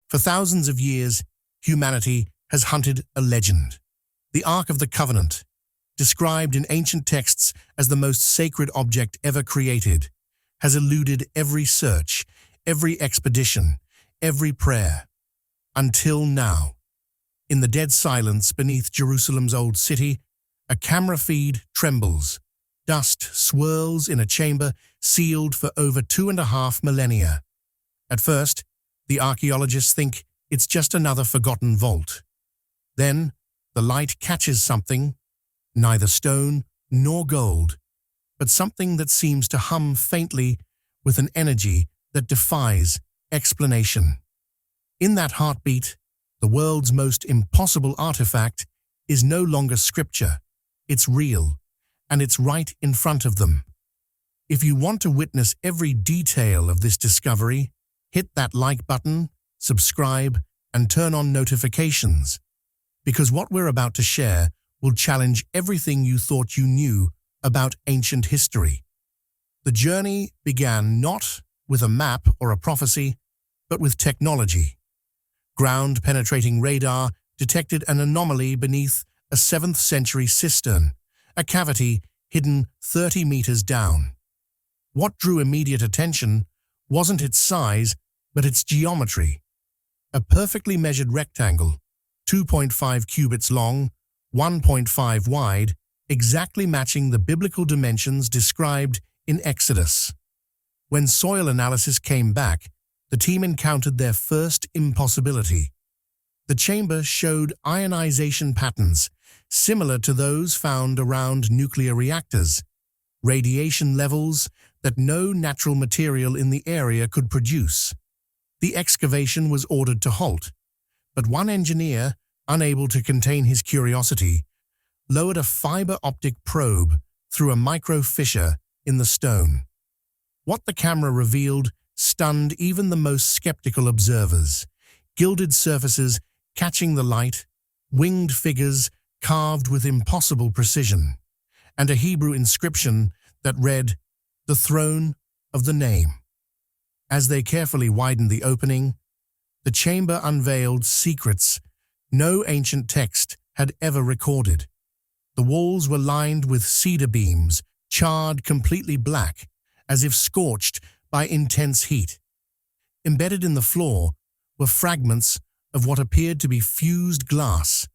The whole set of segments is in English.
For thousands of years, humanity has hunted a legend. The Ark of the Covenant, described in ancient texts as the most sacred object ever created, has eluded every search, every expedition, every prayer. Until now. In the dead silence beneath Jerusalem's old city, a camera feed trembles. Dust swirls in a chamber sealed for over 2.5 millennia. At first, the archaeologists think it's just another forgotten vault. Then, the light catches something, neither stone nor gold, but something that seems to hum faintly with an energy that defies explanation. In that heartbeat, the world's most impossible artifact is no longer scripture. It's real, and it's right in front of them. If you want to witness every detail of this discovery, hit that like button, subscribe, and turn on notifications, because what we're about to share will challenge everything you thought you knew about ancient history. The journey began not with a map or a prophecy, but with technology. Ground-penetrating radar detected an anomaly beneath a 7th century cistern, a cavity hidden 30 meters down. What drew immediate attention wasn't its size, but its geometry. A perfectly measured rectangle, 2.5 cubits long, 1.5 wide, exactly matching the biblical dimensions described in Exodus. When soil analysis came back, the team encountered their first impossibility. The chamber showed ionization patterns similar to those found around nuclear reactors, radiation levels that no natural material in the area could produce. The excavation was ordered to halt, but one engineer, unable to contain his curiosity, lowered a fiber-optic probe through a micro-fissure in the stone. What the camera revealed stunned even the most skeptical observers. Gilded surfaces catching the light, winged figures carved with impossible precision, and a Hebrew inscription that read, "The Throne of the Name." As they carefully widened the opening, the chamber unveiled secrets no ancient text had ever recorded. The walls were lined with cedar beams, charred completely black, as if scorched by intense heat. Embedded in the floor were fragments of what appeared to be fused glass,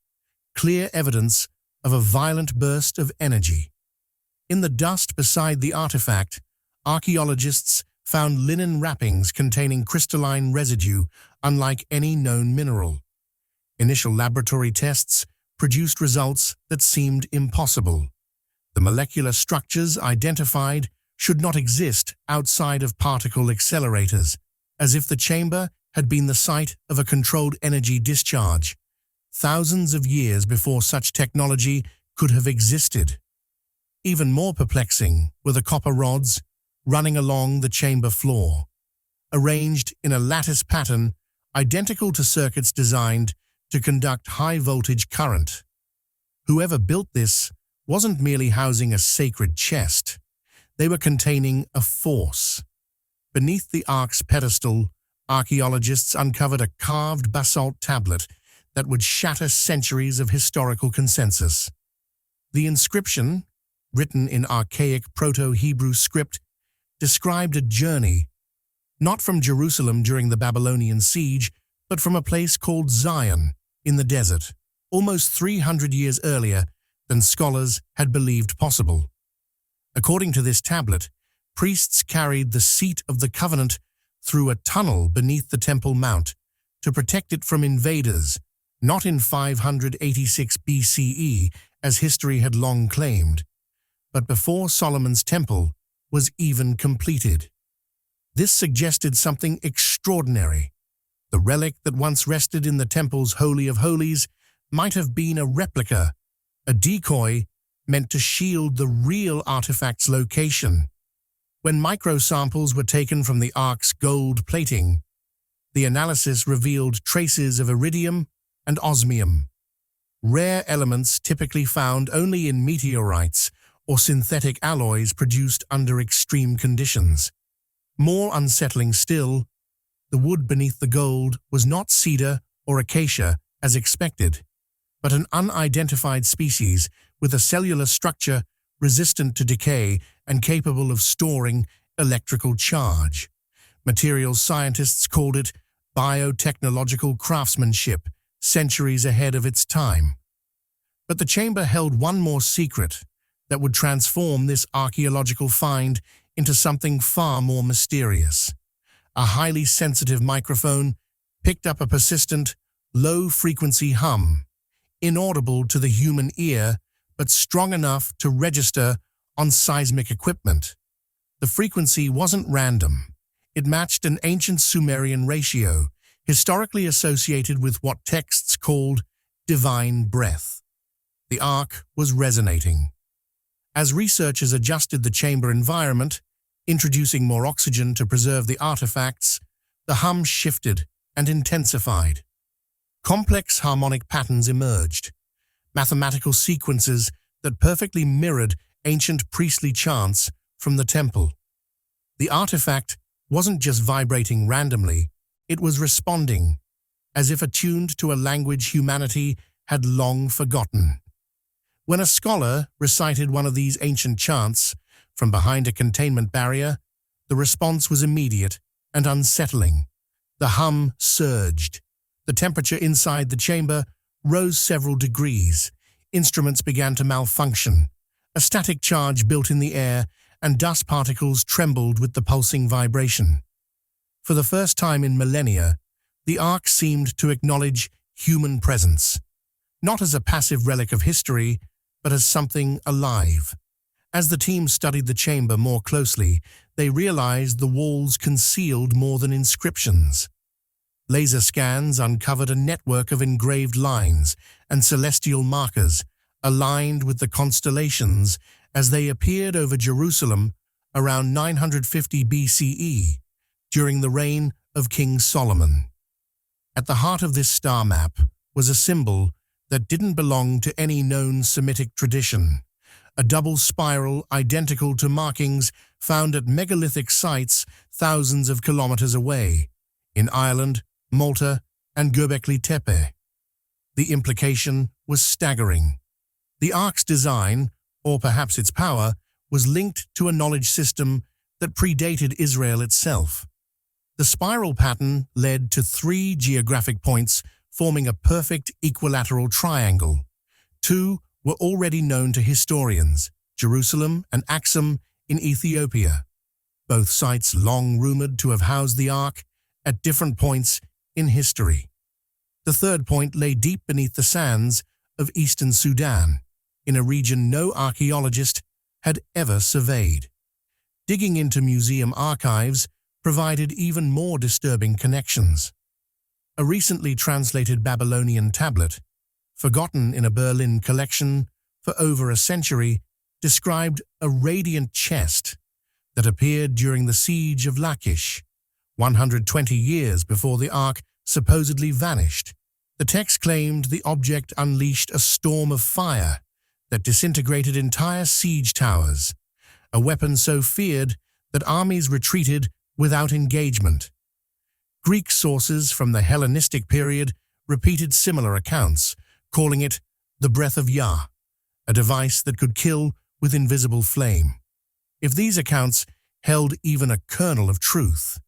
clear evidence of a violent burst of energy. In the dust beside the artifact, archaeologists found linen wrappings containing crystalline residue unlike any known mineral. Initial laboratory tests produced results that seemed impossible. The molecular structures identified should not exist outside of particle accelerators, as if the chamber had been the site of a controlled energy discharge, thousands of years before such technology could have existed. Even more perplexing were the copper rods running along the chamber floor, arranged in a lattice pattern identical to circuits designed to conduct high-voltage current. Whoever built this wasn't merely housing a sacred chest. They were containing a force. Beneath the ark's pedestal, archaeologists uncovered a carved basalt tablet that would shatter centuries of historical consensus. The inscription, written in archaic Proto-Hebrew script, described a journey, not from Jerusalem during the Babylonian siege, but from a place called Zion in the desert, almost 300 years earlier than scholars had believed possible. According to this tablet, priests carried the seat of the covenant through a tunnel beneath the Temple Mount to protect it from invaders, not in 586 BCE, as history had long claimed, but before Solomon's temple was even completed. This suggested something extraordinary. The relic that once rested in the temple's Holy of Holies might have been a replica, a decoy meant to shield the real artifact's location. When microsamples were taken from the ark's gold plating, the analysis revealed traces of iridium and osmium, rare elements typically found only in meteorites or synthetic alloys produced under extreme conditions. More unsettling still, The wood beneath the gold was not cedar or acacia as expected, but an unidentified species with a cellular structure resistant to decay and capable of storing electrical charge. Materials scientists called it biotechnological craftsmanship, centuries ahead of its time. But the chamber held one more secret that would transform this archaeological find into something far more mysterious. A highly sensitive microphone picked up a persistent, low-frequency hum, inaudible to the human ear but strong enough to register on seismic equipment. The frequency wasn't random. It matched an ancient Sumerian ratio, historically associated with what texts called divine breath. The ark was resonating. As researchers adjusted the chamber environment, introducing more oxygen to preserve the artifacts, the hum shifted and intensified. Complex harmonic patterns emerged, mathematical sequences that perfectly mirrored ancient priestly chants from the temple. The artifact wasn't just vibrating randomly, it was responding, as if attuned to a language humanity had long forgotten. When a scholar recited one of these ancient chants from behind a containment barrier, the response was immediate and unsettling. The hum surged. The temperature inside the chamber rose several degrees. Instruments began to malfunction. A static charge built in the air, and dust particles trembled with the pulsing vibration. For the first time in millennia, the Ark seemed to acknowledge human presence, not as a passive relic of history, but as something alive. As the team studied the chamber more closely, they realized the walls concealed more than inscriptions. Laser scans uncovered a network of engraved lines and celestial markers aligned with the constellations as they appeared over Jerusalem around 950 BCE during the reign of King Solomon. At the heart of this star map was a symbol that didn't belong to any known Semitic tradition, a double spiral identical to markings found at megalithic sites thousands of kilometers away, in Ireland, Malta, and Göbekli Tepe. The implication was staggering. The Ark's design, or perhaps its power, was linked to a knowledge system that predated Israel itself. The spiral pattern led to 3 geographic points forming a perfect equilateral triangle. 2 were already known to historians, Jerusalem and Aksum in Ethiopia, both sites long rumored to have housed the Ark at different points in history. The 3rd point lay deep beneath the sands of eastern Sudan, in a region no archaeologist had ever surveyed. Digging into museum archives provided even more disturbing connections. A recently translated Babylonian tablet, forgotten in a Berlin collection for over a century, described a radiant chest that appeared during the siege of Lachish, 120 years before the Ark supposedly vanished. The text claimed the object unleashed a storm of fire that disintegrated entire siege towers, a weapon so feared that armies retreated without engagement. Greek sources from the Hellenistic period repeated similar accounts, calling it the breath of Yah, a device that could kill with invisible flame. If these accounts held even a kernel of truth,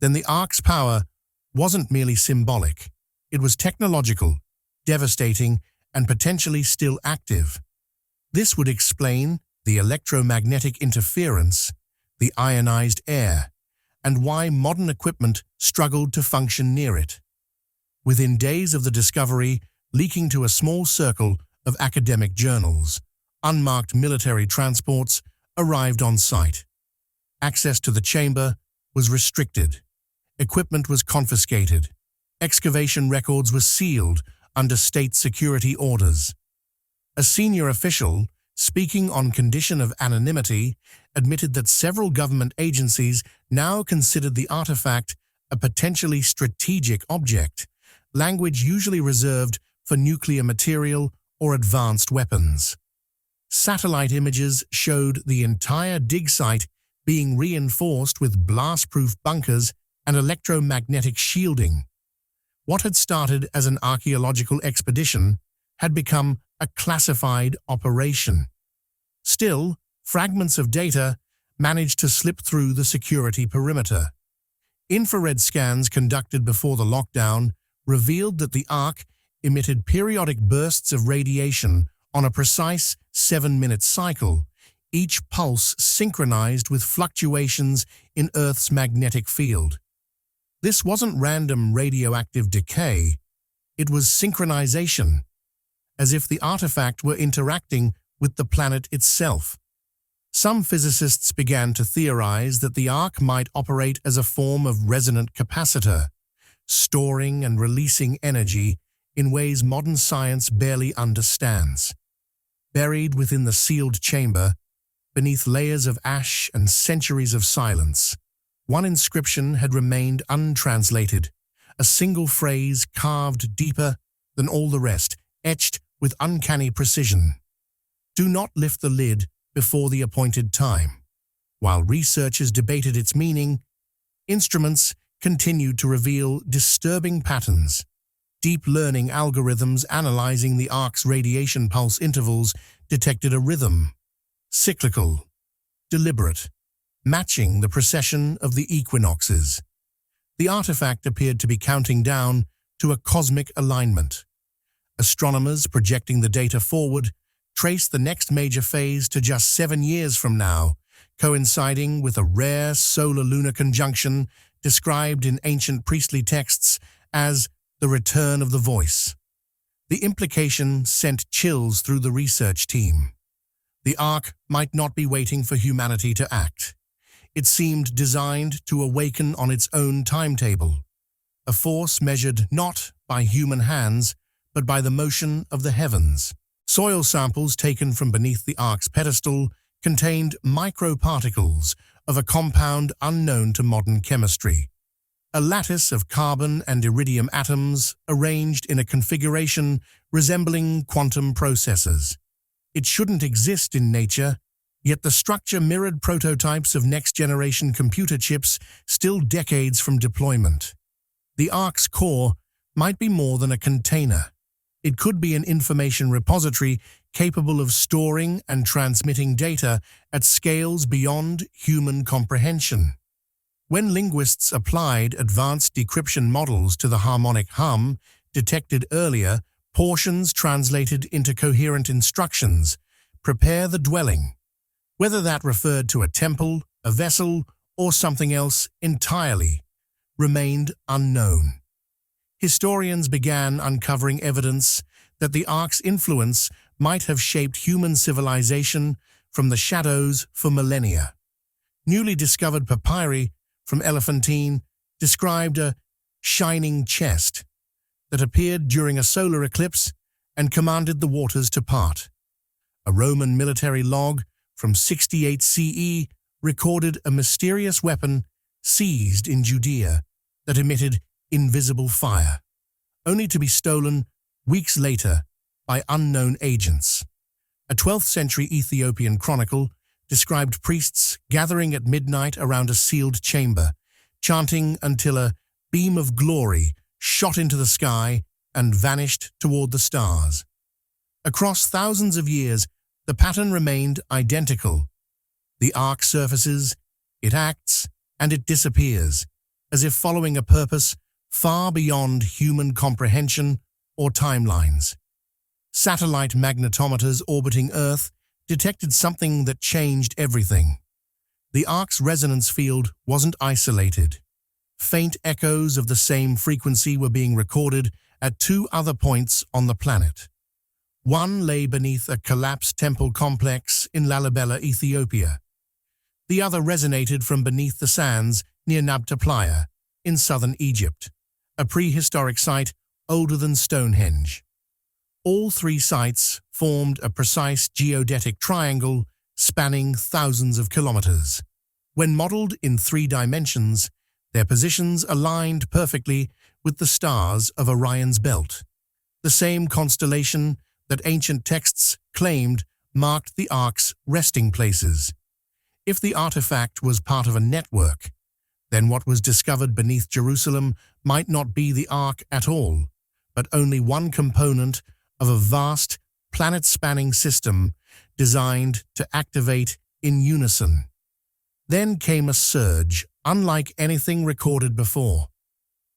then the Ark's power wasn't merely symbolic. It was technological, devastating, and potentially still active. This would explain the electromagnetic interference, the ionized air, and why modern equipment struggled to function near it. Within days of the discovery, leaking to a small circle of academic journals, unmarked military transports arrived on site. Access to the chamber was restricted. Equipment was confiscated. Excavation records were sealed under state security orders. A senior official, speaking on condition of anonymity, admitted that several government agencies now considered the artifact a potentially strategic object, language usually reserved for nuclear material or advanced weapons. Satellite images showed the entire dig site being reinforced with blast-proof bunkers and electromagnetic shielding. What had started as an archaeological expedition had become a classified operation. Still, fragments of data managed to slip through the security perimeter. Infrared scans conducted before the lockdown revealed that the Ark emitted periodic bursts of radiation on a precise 7-minute cycle, each pulse synchronized with fluctuations in Earth's magnetic field. This wasn't random radioactive decay, it was synchronization, as if the artifact were interacting with the planet itself. Some physicists began to theorize that the Ark might operate as a form of resonant capacitor, storing and releasing energy in ways modern science barely understands. Buried within the sealed chamber, beneath layers of ash and centuries of silence, one inscription had remained untranslated, a single phrase carved deeper than all the rest, etched with uncanny precision. Do not lift the lid before the appointed time. While researchers debated its meaning, instruments continued to reveal disturbing patterns. Deep learning algorithms analyzing the Ark's radiation pulse intervals detected a rhythm, cyclical, deliberate, matching the precession of the equinoxes. The artifact appeared to be counting down to a cosmic alignment. Astronomers projecting the data forward traced the next major phase to just 7 years from now, coinciding with a rare solar-lunar conjunction described in ancient priestly texts as the return of the voice. The implication sent chills through the research team. The Ark might not be waiting for humanity to act. It seemed designed to awaken on its own timetable, a force measured not by human hands, but by the motion of the heavens. Soil samples taken from beneath the Ark's pedestal contained microparticles of a compound unknown to modern chemistry. A lattice of carbon and iridium atoms arranged in a configuration resembling quantum processors. It shouldn't exist in nature, yet the structure mirrored prototypes of next-generation computer chips still decades from deployment. The Ark's core might be more than a container. It could be an information repository capable of storing and transmitting data at scales beyond human comprehension. When linguists applied advanced decryption models to the harmonic hum detected earlier, portions translated into coherent instructions, prepare the dwelling. Whether that referred to a temple, a vessel, or something else entirely, remained unknown. Historians began uncovering evidence that the Ark's influence might have shaped human civilization from the shadows for millennia. Newly discovered papyri from Elephantine described a shining chest that appeared during a solar eclipse and commanded the waters to part. A Roman military log from 68 CE recorded a mysterious weapon seized in Judea that emitted invisible fire, only to be stolen weeks later by unknown agents. A 12th century Ethiopian chronicle described priests gathering at midnight around a sealed chamber, chanting until a beam of glory shot into the sky and vanished toward the stars. Across thousands of years, the pattern remained identical. The Ark surfaces, it acts, and it disappears, as if following a purpose far beyond human comprehension or timelines. Satellite magnetometers orbiting Earth detected something that changed everything. The Ark's resonance field wasn't isolated. Faint echoes of the same frequency were being recorded at 2 other points on the planet. One lay beneath a collapsed temple complex in Lalibela, Ethiopia. The other resonated from beneath the sands near Nabta Playa in southern Egypt, a prehistoric site older than Stonehenge. All 3 sites formed a precise geodetic triangle spanning thousands of kilometers. When modeled in 3 dimensions, their positions aligned perfectly with the stars of Orion's belt, the same constellation that ancient texts claimed marked the Ark's resting places. If the artifact was part of a network, Then what was discovered beneath Jerusalem might not be the Ark at all, but only one component of a vast, planet-spanning system designed to activate in unison. Then came a surge, unlike anything recorded before.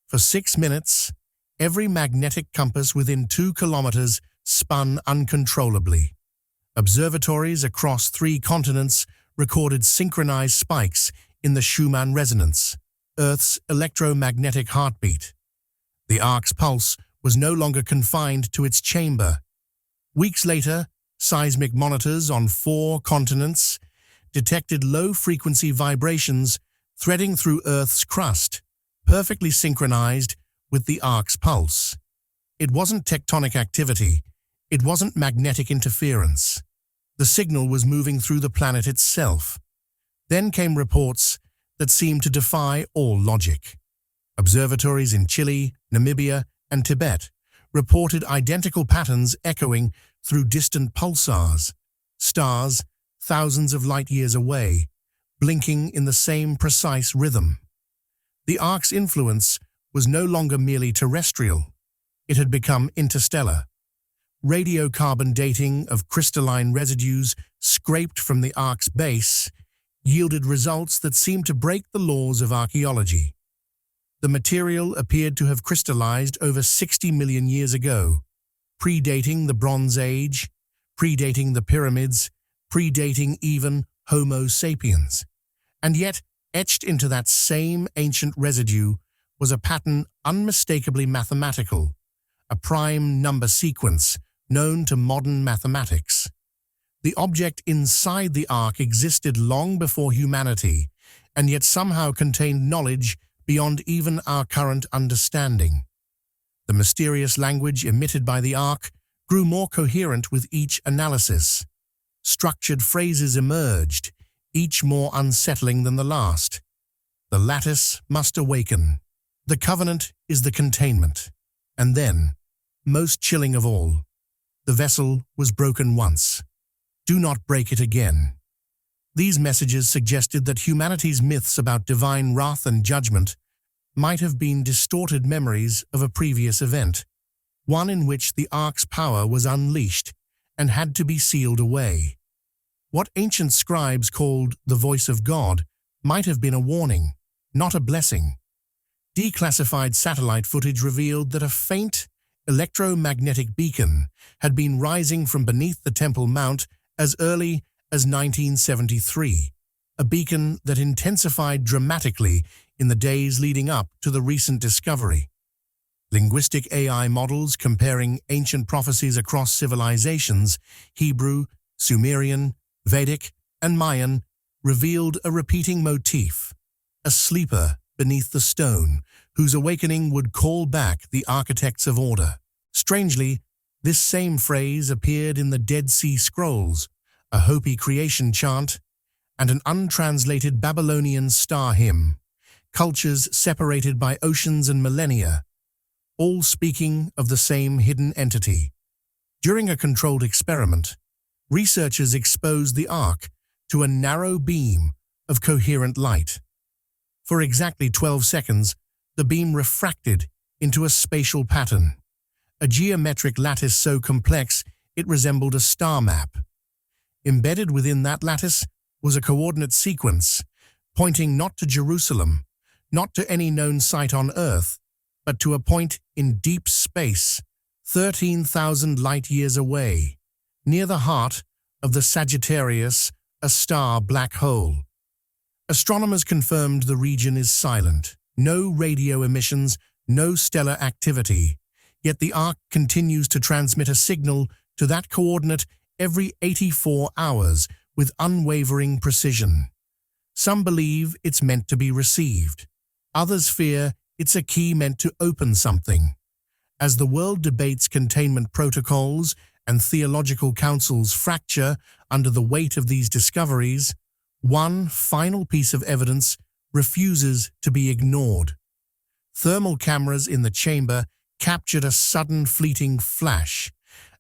For 6 minutes, every magnetic compass within 2 kilometers spun uncontrollably. Observatories across 3 continents recorded synchronized spikes in the Schumann resonance, Earth's electromagnetic heartbeat. The Ark's pulse was no longer confined to its chamber. Weeks later, seismic monitors on 4 continents detected low-frequency vibrations threading through Earth's crust, perfectly synchronized with the Ark's pulse. It wasn't tectonic activity. It wasn't magnetic interference. The signal was moving through the planet itself. Then came reports that seemed to defy all logic. Observatories in Chile, Namibia, and Tibet reported identical patterns echoing through distant pulsars, stars thousands of light years away, blinking in the same precise rhythm. The Ark's influence was no longer merely terrestrial. It had become interstellar. Radiocarbon dating of crystalline residues scraped from the Ark's base yielded results that seemed to break the laws of archaeology. The material appeared to have crystallized over 60 million years ago, predating the Bronze Age, predating the pyramids, predating even Homo sapiens. And yet, etched into that same ancient residue was a pattern unmistakably mathematical, a prime number sequence known to modern mathematics. The object inside the Ark existed long before humanity, and yet somehow contained knowledge beyond even our current understanding. The mysterious language emitted by the Ark grew more coherent with each analysis. Structured phrases emerged, each more unsettling than the last. The lattice must awaken. The covenant is the containment. And then, most chilling of all, the vessel was broken once. Do not break it again. These messages suggested that humanity's myths about divine wrath and judgment might have been distorted memories of a previous event, one in which the Ark's power was unleashed and had to be sealed away. What ancient scribes called the voice of God might have been a warning, not a blessing. Declassified satellite footage revealed that a faint electromagnetic beacon had been rising from beneath the Temple Mount as early as 1973, a beacon that intensified dramatically in the days leading up to the recent discovery. Linguistic AI models comparing ancient prophecies across civilizations, Hebrew, Sumerian, Vedic, and Mayan, revealed a repeating motif, a sleeper beneath the stone, whose awakening would call back the architects of order. Strangely, this same phrase appeared in the Dead Sea Scrolls, a Hopi creation chant, and an untranslated Babylonian star hymn, cultures separated by oceans and millennia, all speaking of the same hidden entity. During a controlled experiment, researchers exposed the Ark to a narrow beam of coherent light. For exactly 12 seconds, the beam refracted into a spatial pattern, a geometric lattice so complex it resembled a star map. Embedded within that lattice was a coordinate sequence, pointing not to Jerusalem, not to any known site on Earth, but to a point in deep space, 13,000 light-years away, near the heart of the Sagittarius, a star black hole. Astronomers confirmed the region is silent, no radio emissions, no stellar activity, yet the Ark continues to transmit a signal to that coordinate every 84 hours with unwavering precision. Some believe it's meant to be received. Others fear it's a key meant to open something. As the world debates containment protocols and theological councils fracture under the weight of these discoveries, one final piece of evidence refuses to be ignored. Thermal cameras in the chamber captured a sudden fleeting flash,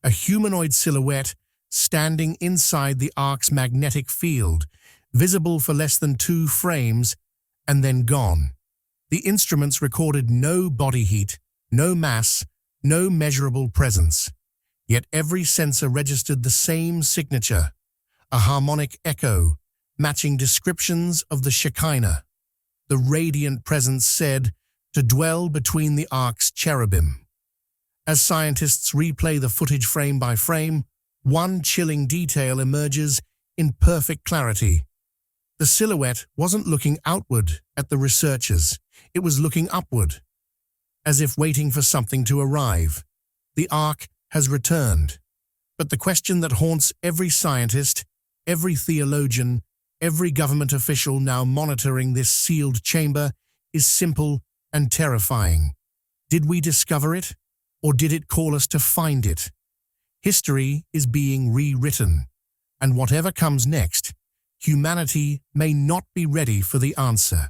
a humanoid silhouette standing inside the Ark's magnetic field, visible for less than 2 frames and then gone. The instruments recorded no body heat, no mass, no measurable presence. Yet every sensor registered the same signature, a harmonic echo, matching descriptions of the Shekinah. The radiant presence said to dwell between the ark's cherubim. As scientists replay the footage frame by frame, one chilling detail emerges in perfect clarity. The silhouette wasn't looking outward at the researchers, it was looking upward, as if waiting for something to arrive. The ark has returned. But the question that haunts every scientist, every theologian, every government official now monitoring this sealed chamber is simple and terrifying. Did we discover it, or did it call us to find it? History is being rewritten, and whatever comes next, humanity may not be ready for the answer.